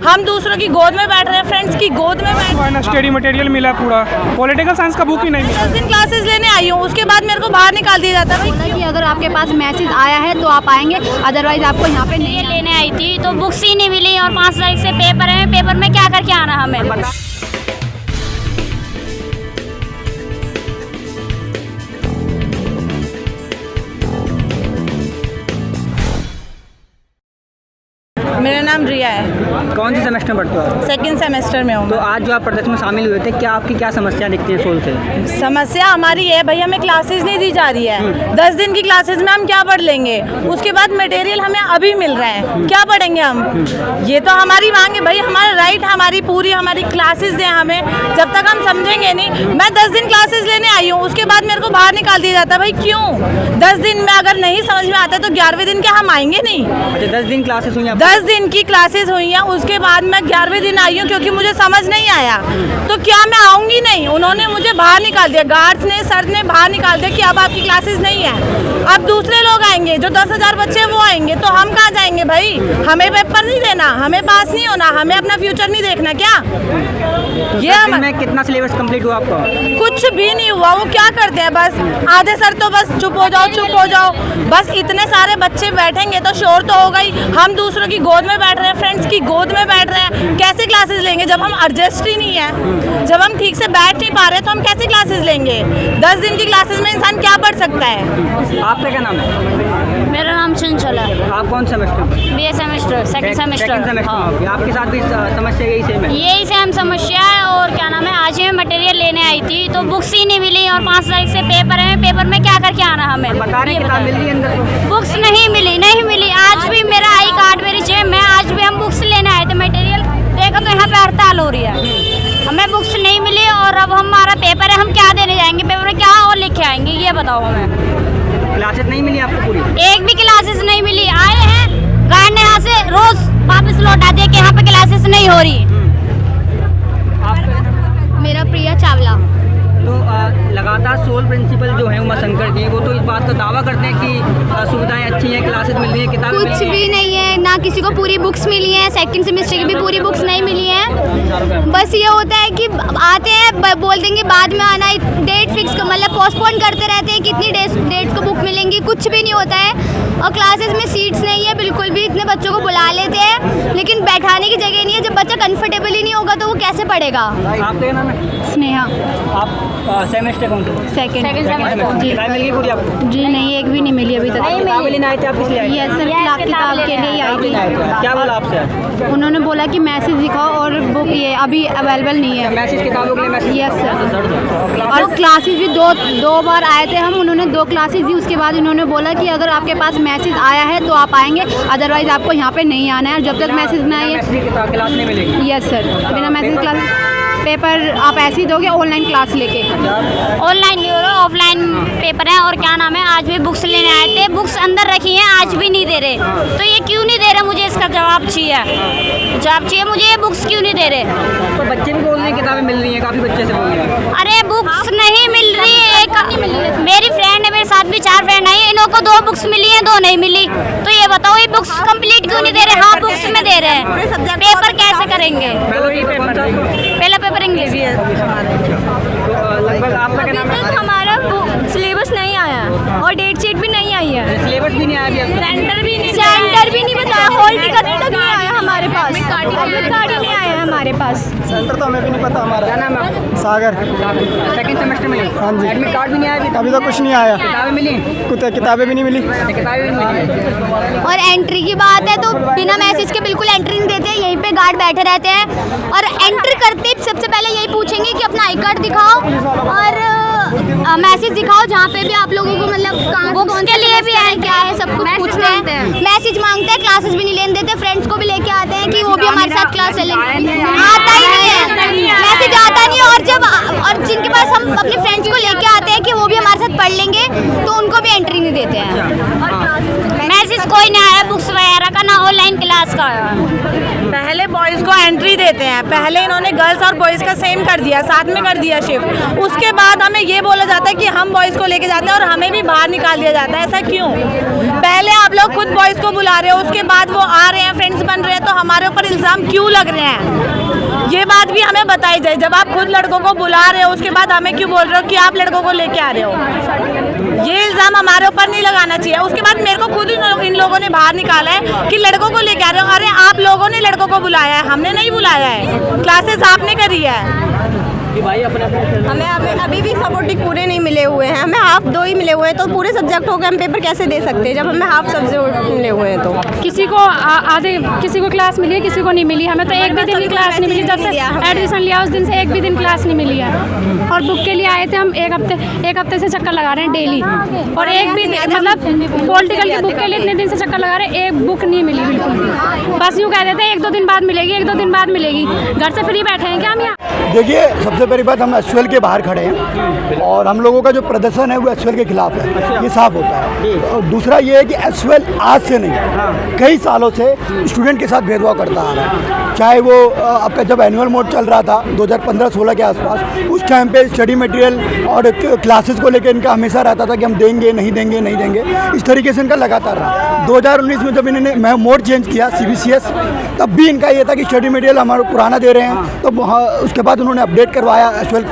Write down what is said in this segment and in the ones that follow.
हम दूसरों की गोद में बैठ रहे हैं, फ्रेंड्स की गोद में बैठ रहे हैं। स्टडी मटेरियल मिला पूरा, पॉलिटिकल साइंस का बुक ही नहीं मिला। 10 दिन क्लासेस लेने आई हूँ, उसके बाद मेरे को बाहर निकाल दिया जाता है कि अगर आपके पास मैसेज आया है तो आप आएंगे, अदरवाइज आपको यहाँ पे नहीं। लेने आई थी तो बुक्स ही नहीं मिली और 5 तारीख से पेपर है, पेपर में क्या करके आना हमें। मेरा नाम रिया है। कौन सी सेमेस्टर में पढ़ते हो आप? सेकंड सेमेस्टर में हूँ। तो आज जो आप प्रदर्शन में शामिल हुए थे, क्या आपकी क्या समस्या दिखती है सोल से? समस्या हमारी है भाई, हमें क्लासेस नहीं दी जा रही है। 10 दिन की क्लासेस में हम क्या पढ़ लेंगे? उसके बाद मटेरियल हमें अभी मिल रहा है, क्या पढ़ेंगे हम? ये तो हमारी मांग है भाई, हमारा राइट, हमारी पूरी हमारी क्लासेस दें हमें। जब तक हम समझेंगे नहीं, मैं 10 दिन क्लासेस लेने आई हूँ, उसके बाद मेरे को बाहर निकाल दिया जाता है। भाई क्यों? 10 दिन में अगर नहीं समझ में आता तो 11वें दिन क्या हम आएंगे नहीं? अच्छा, 10 दिन क्लासेस हुई? 10 दिन की क्लासेस हुई हैं, उसके बाद मैं 11वें दिन आई हूँ क्योंकि मुझे समझ नहीं आया। तो क्या मैं आऊँगी नहीं? उन्होंने मुझे बाहर निकाल दिया, गार्ड्स ने, सर ने बाहर निकाल दिया कि अब आपकी क्लासेस नहीं है। अब दूसरे लोग आएंगे, जो 10,000 बच्चे वो आएंगे, तो हम कहाँ जाएंगे भाई? हमें पेपर नहीं देना, हमें पास नहीं होना, हमें अपना फ्यूचर नहीं देखना क्या? ये में कितना सिलेबस कंप्लीट हुआ आपका? कुछ भी नहीं हुआ। वो क्या करते हैं, बस आधे सर तो बस चुप हो जाओ, चुप हो जाओ। बस इतने सारे बच्चे बैठेंगे तो शोर तो होगा ही। हम दूसरों की गोद में बैठ रहे हैं, फ्रेंड्स की गोद में बैठ रहे हैं, कैसे क्लासेस लेंगे जब हम एडजस्ट ही नहीं है? जब हम ठीक से बैठ नहीं पा रहे तो हम कैसे क्लासेस लेंगे? 10 दिन की क्लासेस में इंसान क्या पढ़ सकता है? आपका क्या नाम है? मेरा नाम चंचल है। आप कौन semester? BA semester, second semester. हाँ। आपके साथ भी समस्या यही सेम है? यही सेम समस्या है। और क्या नाम है, आज मैं मटेरियल लेने आई थी तो बुक्स ही नहीं मिली और 5 तारीख से पेपर है, पेपर में क्या करके आना हमें? बता रहे किताब मिल रही है अंदर तो? बुक्स नहीं मिली, नहीं मिली। आज भी मेरा आई कार्ड मेरी जेब में, आज भी हम बुक्स लेने आए थे, मटेरियल देखो तो यहाँ पे हड़ताल हो रही है। हमें बुक्स नहीं मिली और अब हमारा पेपर है, हम क्या देने जाएंगे? पेपर में क्या और लिख के आएंगे, ये बताओ हमें। क्लासेस नहीं मिली आपको पूरी? एक भी क्लासेस नहीं मिली। आए हैं गार्ड ने यहाँ से रोज वापस लौटा दिया कि यहाँ पे क्लासेस नहीं हो रही। मेरा प्रिया चावला। तो लगातार सोल प्रिंसिपल जो है उमा शंकर जी, वो तो इस बात का दावा करते हैं कि सुविधाएं अच्छी हैं, क्लासेस मिल रही है, किताबें कुछ भी नहीं है, ना किसी को पूरी बुक्स मिली हैं, सेकंड सेमेस्टर की भी पूरी बुक्स नहीं मिली हैं। बस ये होता है कि आते हैं, बोल देंगे बाद में आना, डेट फिक्स, मतलब पोस्टपोन करते रहते हैं, कितनी डेट्स को बुक मिलेंगी, कुछ भी नहीं होता है। और क्लासेस में सीट्स नहीं है बिल्कुल भी, इतने बच्चों को बुला लेते हैं लेकिन बैठाने की जगह नहीं है। जब बच्चा कंफर्टेबल ही नहीं होगा तो वो कैसे पढ़ेगा? आपका क्या नाम है? स्नेहा। आप सेमेस्टर कौन सा? सेकंड। जी, किताबें मिल गई पूरी आपको? जी नहीं, एक भी नहीं मिली अभी तक। किताबें लेने आए थे आप? किस लिए आए थे? यस सर, किताब के लिए आई थी। क्या बोला आपसे? उन्होंने बोला कि मैसेज दिखाओ और बुक ये अभी अवेलेबल नहीं है। मैसेज किताबों के लिए मैसेज? Yes sir. और क्लासेस भी दो बार आए थे हम, उन्होंने 2 क्लासेस दी, उसके बाद इन्होंने बोला कि अगर आपके पास मैसेज आया है तो आप आएंगे, अदरवाइज आपको यहाँ पे नहीं आना है। और जब तक मैसेज ना आए, क्लास नहीं मिलेगी? यस सर, बिना मैसेज क्लास पेपर आप ऐसे ही दोगे ऑनलाइन क्लास लेके? ऑनलाइन नहीं हो रहा, ऑफलाइन पेपर है। और क्या नाम है, आज भी बुक्स लेने आए थे, बुक्स अंदर रखी हैं, आज भी नहीं दे रहे। तो ये क्यों नहीं दे रहे? मुझे इसका जवाब चाहिए मुझे, ये बुक्स क्यों नहीं दे रहे? तो बच्चे भी बोल रहे हैं किताबें मिल रही हैं, काफ़ी बच्चे से बोल रहे हैं। अरे बुक्स नहीं मिल रही है। मेरी फ्रेंड है, मेरे साथ भी 4 फ्रेंड आई, इनको को 2 बुक्स मिली हैं, 2 नहीं मिली। तो ये बताओ, ये बुक्स कंप्लीट क्यों नहीं दे रहे? हाँ, बुक्स में दे रहे हैं, पेपर कैसे करेंगे? पहला पेपर इंग्लिश। लगभग आपका क्या नाम है? हमारा सिलेबस नहीं आया और डेट शीट भी नहीं आई है। सिलेबस भी नहीं आया अभी? सेंटर भी नहीं बताया, हॉल टिकट तक नहीं आया हमारे पास, कार्ड ही नहीं आया हमारे पास। सेंटर तो हमें भी नहीं पता हमारा। क्या नाम है? सागर। सेकंड सेमेस्टर में? हाँ जी। एडमिट कार्ड भी नहीं आया अभी तो कुछ नहीं आया। किताबें मिली? किताबें भी नहीं मिली। किताबें भी नहीं मिली। और एंट्री की बात है तो बिना मैसेज के बिल्कुल एंट्री नहीं देते हैं, यहीं पे गार्ड बैठे रहते हैं। और एंट्री करते ही सबसे पहले यही पूछेंगे कि अपना आई कार्ड दिखाओ और मैसेज दिखाओ, जहाँ पे भी आप लोगों को मतलब कहाँ के लिए भी है, क्या है, सब कुछ पूछते हैं, मैसेज मांगते हैं। क्लासेस भी नहीं लेने देते, फ्रेंड्स को भी लेके आते हैं कि वो भी हमारे साथ क्लास ले। आता ही नहीं है, मैसेज आता नहीं है। और जिनके पास हम अपने फ्रेंड्स को लेके आते हैं कि वो भी हमारे साथ पढ़ लेंगे, तो उनको भी एंट्री नहीं देते हैं। मैसेज कोई नहीं आया बुक्स वगैरह का, ना ऑनलाइन क्लास का। पहले बॉयज़ को एंट्री लेते हैं। पहले इन्होंने गर्ल्स और बॉयज़ का सेम कर दिया, साथ में कर दिया शिफ्ट। उसके बाद हमें ये बोला जाता है कि हम बॉयज़ को लेके जाते हैं और हमें भी बाहर निकाल दिया जाता है। ऐसा क्यों? पहले आप लोग खुद बॉयज़ को बुला रहे हो, उसके बाद वो आ रहे हैं, फ्रेंड्स बन रहे हैं, तो हमारे ऊपर इल्ज़ाम क्यों लग रहे हैं? ये बात भी हमें बताई जाए। जब आप खुद लड़कों को बुला रहे हो, उसके बाद हमें क्यों बोल रहे हो कि आप लड़कों को लेके आ रहे हो? ये इल्ज़ाम हमारे ऊपर नहीं लगाना चाहिए। उसके बाद मेरे को खुद इन लोगों ने बाहर निकाला है कि लड़कों को लेके आ रहे हो। अरे आप लोगों ने लड़कों को बुलाया है, हमने नहीं बुलाया है। क्लासेस आपने करी है। हमें अभी भी सपोर्टिव पूरे नहीं मिले हुए हैं। हमें हाफ 2 ही मिले हुए हैं, तो पूरे सब्जेक्ट हो गए, हम पेपर कैसे दे सकते हैं जब हमें हाफ सब्जेक्ट मिले हुए हैं? तो किसी को आधे, किसी को क्लास मिली है, किसी को नहीं मिली। हमें तो एक भी दिन की क्लास नहीं मिली। जब से एडमिशन लिया उस दिन से एक भी दिन क्लास नहीं मिली है। और बुक के लिए आए थे हम, एक हफ्ते से चक्कर लगा रहे हैं डेली, और एक भी मतलब पॉलिटिकल की बुक के लिए इतने दिन से चक्कर लगा रहे हैं, एक बुक नहीं मिली बिल्कुल भी। बस यूँ कह देते हैं 1-2 दिन बाद मिलेगी, 1-2 दिन बाद मिलेगी। घर से फ्री बैठे हैं क्या हम यहाँ? देखिए, सबसे पहली बात, हम एसयूएल के बाहर खड़े हैं और हम लोगों का जो प्रदर्शन है वो एसयूएल के खिलाफ है, ये साफ होता है। और दूसरा ये है कि एसयूएल आज से नहीं, कई सालों से स्टूडेंट के साथ भेदभाव करता आ रहा है। चाहे वो आपका जब एनुअल मोड चल रहा था 2015-16 के आसपास, उस टाइम पे स्टडी मटेरियल और क्लासेस को लेकर इनका हमेशा रहता था कि हम देंगे नहीं देंगे नहीं देंगे, इस तरीके से इनका लगातार रहा। 2019 में जब इन्होंने मोड चेंज किया CBCS, तब भी इनका ये था कि स्टडी मटेरियल हमारा पुराना दे रहे हैं। तो उसके बाद उन्होंने अपडेट करवाया एसयूएल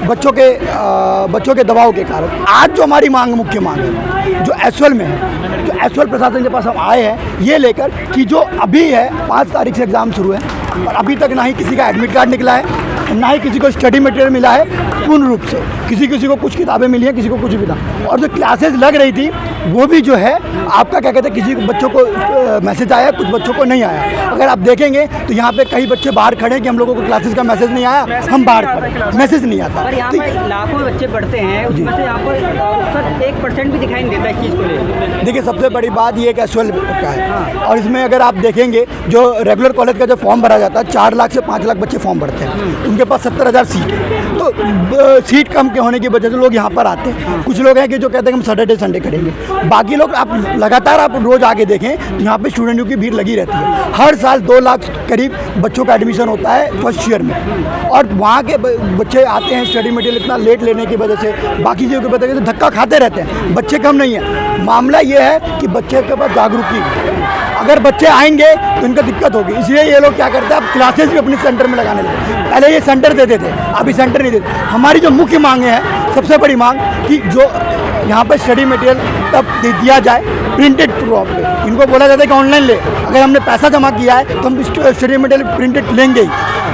बच्चों के दबाव के कारण। आज जो हमारी मांग, मुख्य मांग है जो एसयूएल में है, जो एसयूएल प्रशासन के पास हम आए हैं, ये लेकर कि जो अभी है 5 तारीख से एग्ज़ाम शुरू है और अभी तक ना ही किसी का एडमिट कार्ड निकला है, ना ही किसी को स्टडी मटेरियल मिला है पूर्ण रूप से। किसी को कुछ किताबें मिली हैं, किसी को कुछ भी था। और जो क्लासेस लग रही थी वो भी जो है आपका क्या कहते हैं, किसी बच्चों को मैसेज आया, कुछ बच्चों को नहीं आया। अगर आप देखेंगे तो यहाँ पे कई बच्चे बाहर खड़े हैं कि हम लोगों को क्लासेस का मैसेज नहीं आया, हम बाहर खड़े, मैसेज नहीं आता। पर यहाँ पर लाखों बच्चे पढ़ते हैं, उसमें से यहाँ पर 1% भी दिखाई नहीं देता इस चीज़ को लेकर। देखिए, सबसे बड़ी बात ये एक एसयूएल का है और इसमें अगर आप देखेंगे जो रेगुलर कॉलेज का जो फॉर्म भरा जाता है, 4 लाख से 5 लाख बच्चे फॉर्म भरते हैं, उनके पास 70,000 सीट है। तो सीट कम के होने की वजह से लोग यहाँ पर आते हैं। कुछ लोग हैं कि जो कहते हैं हम सैटरडे संडे करेंगे, बाकी लोग आप लगातार आप रोज़ आके देखें तो यहाँ पे स्टूडेंटों की भीड़ लगी रहती है। हर साल 2 लाख करीब बच्चों का एडमिशन होता है फर्स्ट ईयर में, और वहाँ के बच्चे आते हैं स्टडी मटेरियल इतना लेट लेने की वजह से, बाकी चीज़ों की वजह से धक्का खाते रहते हैं। बच्चे कम नहीं है, मामला ये है कि बच्चे के पास जागरूकता, अगर बच्चे आएंगे तो इनका दिक्कत होगी। इसलिए ये लोग क्या करते हैं, अब क्लासेस भी अपने सेंटर में लगाने लगे। पहले ये सेंटर देते थे, अभी सेंटर नहीं देते। हमारी जो मुख्य मांगे हैं, सबसे बड़ी मांग कि जो यहाँ पर स्टडी मटेरियल तब दिया जाए प्रिंटेड फॉर्म पे। इनको बोला जाता है कि ऑनलाइन ले, अगर हमने पैसा जमा किया है तो हम स्टडी मटेरियल प्रिंटेड लेंगे ही।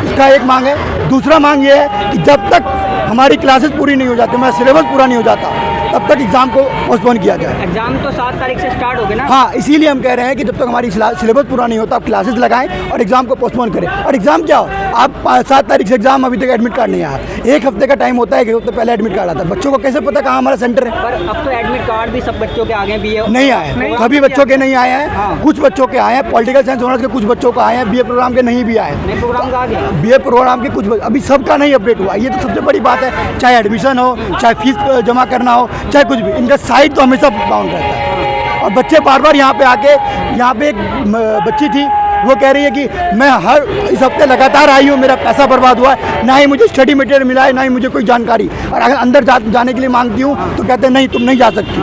इसका एक मांग है। दूसरा मांग ये है कि जब तक हमारी क्लासेस पूरी नहीं हो जाती, हमारा सिलेबस पूरा नहीं हो जाता, तब तक एग्ज़ाम को पोस्टपोन किया जाए। एग्जाम तो 7 तारीख से स्टार्ट हो गए ना? हाँ, इसीलिए हम कह रहे हैं कि जब तक हमारी सिलेबस पूरा नहीं होता, आप क्लासेस लगाएं और एग्ज़ाम को पोस्टपोन करें। और एग्ज़ाम क्या हो, आप 7 तारीख से एग्ज़ाम, अभी तक एडमिट कार्ड नहीं आया। 1 हफ्ते का टाइम होता है, 1 हफ्ते पहले एडमिट कार्ड आता है। बच्चों को कैसे पता कहाँ हमारा सेंटर है? पर अब तो एडमिट कार्ड भी सब बच्चों के आगे भी है, नहीं आए, सभी बच्चों के नहीं आए हैं। कुछ बच्चों के आए हैं, पॉलिटिकल साइंस ऑनर्स के कुछ बच्चों को आए हैं, BA प्रोग्राम के नहीं भी आए। प्रोग्राम का आ गया, BA प्रोग्राम के कुछ अभी सबका नहीं अपडेट हुआ। ये तो सबसे बड़ी बात है, चाहे एडमिशन हो, चाहे फीस जमा करना हो, चाहे कुछ भी, इनका साइट तो हमेशा बाउंड रहता है। और बच्चे बार बार यहाँ पे आके, यहाँ पे एक बच्ची थी, वो कह रही है कि मैं हर इस हफ्ते लगातार आई हूँ, मेरा पैसा बर्बाद हुआ है, ना ही मुझे स्टडी मटेरियल मिला है, ना ही मुझे कोई जानकारी। और अगर अंदर जाने के लिए मांगती हूँ तो कहते हैं नहीं, तुम नहीं जा सकती।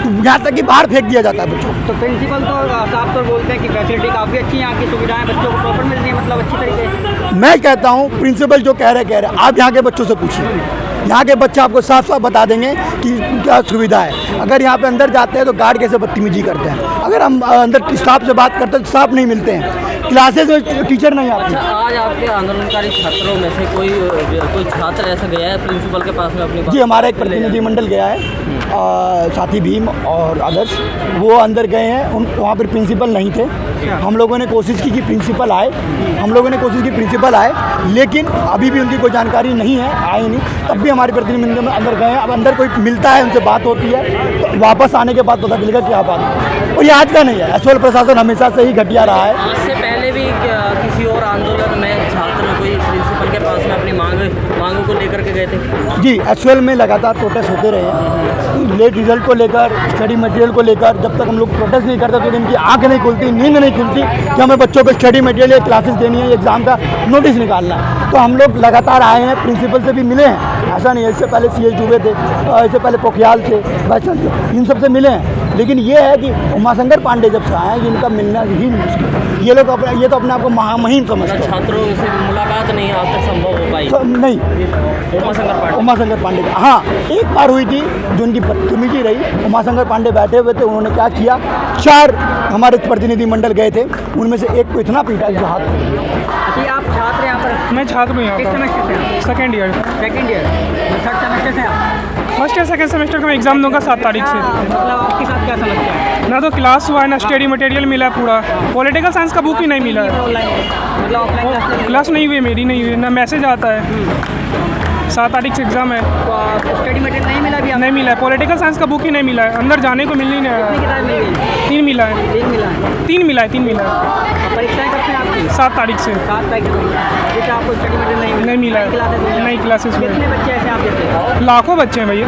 तो यहाँ तक कि बाहर फेंक दिया जाता है बच्चों को। तो प्रिंसिपल तो साफ तौर बोलते हैं कि फैसिलिटी काफ़ी अच्छी है, यहाँ की सुविधाएं बच्चों को प्रॉपर मिल रही है, मतलब अच्छी तरीके से। मैं कहता हूँ प्रिंसिपल जो कह रहे आप यहाँ के बच्चों से पूछिए, यहाँ के बच्चे आपको साफ साफ बता देंगे कि क्या सुविधा है। अगर यहाँ पे अंदर जाते हैं तो गार्ड कैसे बदतमीजी करते हैं, अगर हम अंदर स्टाफ से बात करते हैं तो स्टाफ नहीं मिलते हैं, क्लासेस में टीचर नहीं आते। आज आपके आंदोलनकारी छात्रों में से कोई छात्र ऐसा गया है प्रिंसिपल के पास में अपनी बात? जी, हमारा एक प्रतिनिधिमंडल गया है, साथी भीम और अदर्स, वो अंदर गए हैं। वहाँ पर प्रिंसिपल नहीं थे। हम लोगों ने कोशिश की कि प्रिंसिपल आए, लेकिन अभी भी उनकी कोई जानकारी नहीं है, आए नहीं। तब भी हमारे प्रतिनिधिमंडल अंदर गए हैं। अब अंदर कोई मिलता है, उनसे बात होती है, तो वापस आने के बाद पता चलेगा क्या बात है। और ये आज का नहीं है, एसयूएल प्रशासन हमेशा से ही घटिया रहा है। आज से पहले भी किसी और आंदोलन में छात्र कोई प्रिंसिपल के पास में अपनी मांगों को लेकर के गए थे? जी, एसयूएल में लगातार प्रोटेस्ट होते रहे हैं। लेट रिजल्ट को लेकर, स्टडी मटेरियल को लेकर जब तक हम लोग प्रोटेस्ट नहीं करते तो इनकी आंख नहीं खुलती, नींद नहीं खुलती कि हमें बच्चों को स्टडी मटेरियल या क्लासेस देनी है, एग्ज़ाम का नोटिस निकालना है। तो हम लोग लगातार आए हैं, प्रिंसिपल से भी मिले हैं, ऐसा नहीं है। इससे पहले CH दुबे थे, इससे पहले पोखरियाल थे, बच्चन थे, इन सब से मिले हैं। लेकिन ये है कि उमाशंकर पांडे जब से आए हैं इनका मिलना ही मुश्किल। ये लोग ये तो अपने आप को महामहिम समझते हैं। छात्रों से मुलाकात नहीं आज तक संभव हो पाई? नहीं, उमाशंकर पांडे का हाँ एक बार हुई थी जो उनकी बदतमीजी रही। उमाशंकर पांडे बैठे हुए थे, उन्होंने क्या किया, 4 हमारे प्रतिनिधिमंडल गए थे, उनमें से एक को इतना पीटा जो हाथ। अच्छा, आप छात्र यहाँ पर? मैं छात्र हूँ यहाँ किस पर, सेमेस्टर से हैं? Second year. Second year, third semester से आप? फर्स्ट या सेकेंड सेमेस्टर का मैं एग्ज़ाम दूंगा 7 तारीख से। मतलब आपके साथ क्या समस्या है? ना तो क्लास हुआ है, ना स्टडी मटेरियल मिला है पूरा। पॉलिटिकल साइंस का बुक ही नहीं मिला है। ऑनलाइन मतलब ऑफलाइन क्लास नहीं हुई, मेरी नहीं हुई, ना मैसेज आता है। 7 तारीख से एग्ज़ाम है। स्टडी मटेरियल नहीं मिला? भी नहीं मिला है, पॉलिटिकल साइंस का बुक ही नहीं मिला है, अंदर जाने को मिल ही नहीं रहा है। किताब मिल गई? 3 मिला है। 3 मिला है? 3 मिला है, 3 मिला है। परीक्षाएं कब से आपकी? 7 तारीख से। 7 तारीख से। जैसे आपको स्टडी मटेरियल नहीं नहीं मिला है, क्लासेस नई क्लासेस में। कितने बच्चे ऐसे आप देते हैं? लाखों बच्चे हैं भैया।